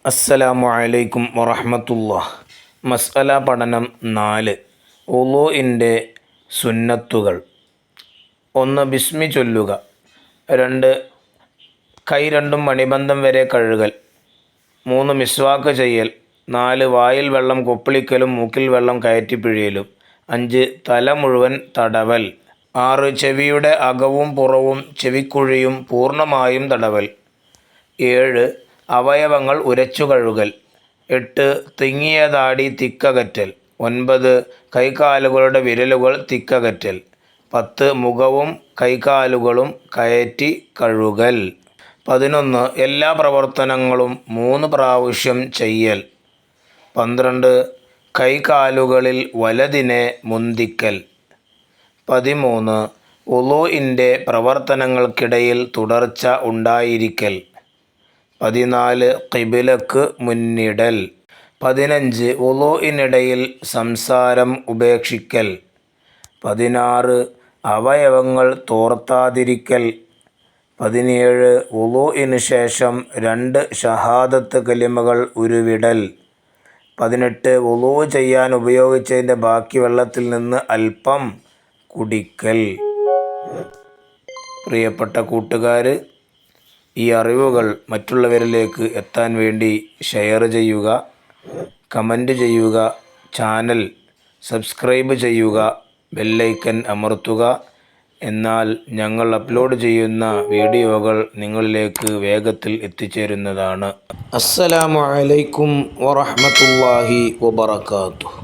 അസ്സലാമു അലൈക്കും വറഹ്മത്തുള്ളാഹി. മസ്അല പഠനം 4. വുളൂഇൻ്റെ സുന്നത്തുകൾ. 1. ബിസ്മി ചൊല്ലുക. 2. കൈ രണ്ടും മണിബന്ധം വരെ കഴുകൽ. 3. മിസ്വാക്ക് ചെയ്യൽ. 4. വായിൽ വെള്ളം കൊപ്പിളിക്കലും മൂക്കിൽ വെള്ളം കയറ്റി പിഴിയലും. 5. തല മുഴുവൻ തടവൽ. 6. ചെവിയുടെ അകവും പുറവും ചെവിക്കുഴിയും പൂർണ്ണമായും തടവൽ. 7. അവയവങ്ങൾ ഉരച്ചു കഴുകൽ. 8. തിങ്ങിയ താടി തിക്കകറ്റൽ. 9. കൈകാലുകളുടെ വിരലുകൾ തിക്കകറ്റൽ. 10. മുഖവും കൈകാലുകളും കയറ്റി കഴുകൽ. 11. എല്ലാ പ്രവർത്തനങ്ങളും 3 പ്രാവശ്യം ചെയ്യൽ. 12. കൈകാലുകളിൽ വലതിനെ മുന്തിക്കൽ. 13. വുളൂഇൻ്റെ പ്രവർത്തനങ്ങൾക്കിടയിൽ തുടർച്ച ഉണ്ടായിരിക്കൽ. 14. ഖിബിലക്ക് മുന്നിടൽ. 15. വുളൂഇനിടയിൽ സംസാരം ഉപേക്ഷിക്കൽ. 16. അവയവങ്ങൾ തോർത്താതിരിക്കൽ. 17. വുളൂഇന് ശേഷം 2 ഷഹാദത്ത് കലിമകൾ ഉരുവിടൽ. 18. വുളൂ ചെയ്യാൻ ഉപയോഗിച്ചതിൻ്റെ ബാക്കി വെള്ളത്തിൽ നിന്ന് അല്പം കുടിക്കൽ. പ്രിയപ്പെട്ട കൂട്ടുകാർ, ഈ അറിവുകൾ മറ്റുള്ളവരിലേക്ക് എത്താൻ വേണ്ടി ഷെയർ ചെയ്യുക, കമൻറ്റ് ചെയ്യുക, ചാനൽ സബ്സ്ക്രൈബ് ചെയ്യുക, ബെല്ലൈക്കൻ അമർത്തുക. എന്നാൽ ഞങ്ങൾ അപ്ലോഡ് ചെയ്യുന്ന വീഡിയോകൾ നിങ്ങളിലേക്ക് വേഗത്തിൽ എത്തിച്ചേരുന്നതാണ്. അസ്സലാമു അലൈക്കും വറഹ്മത്തുള്ളാഹി വബറകാതുഹു.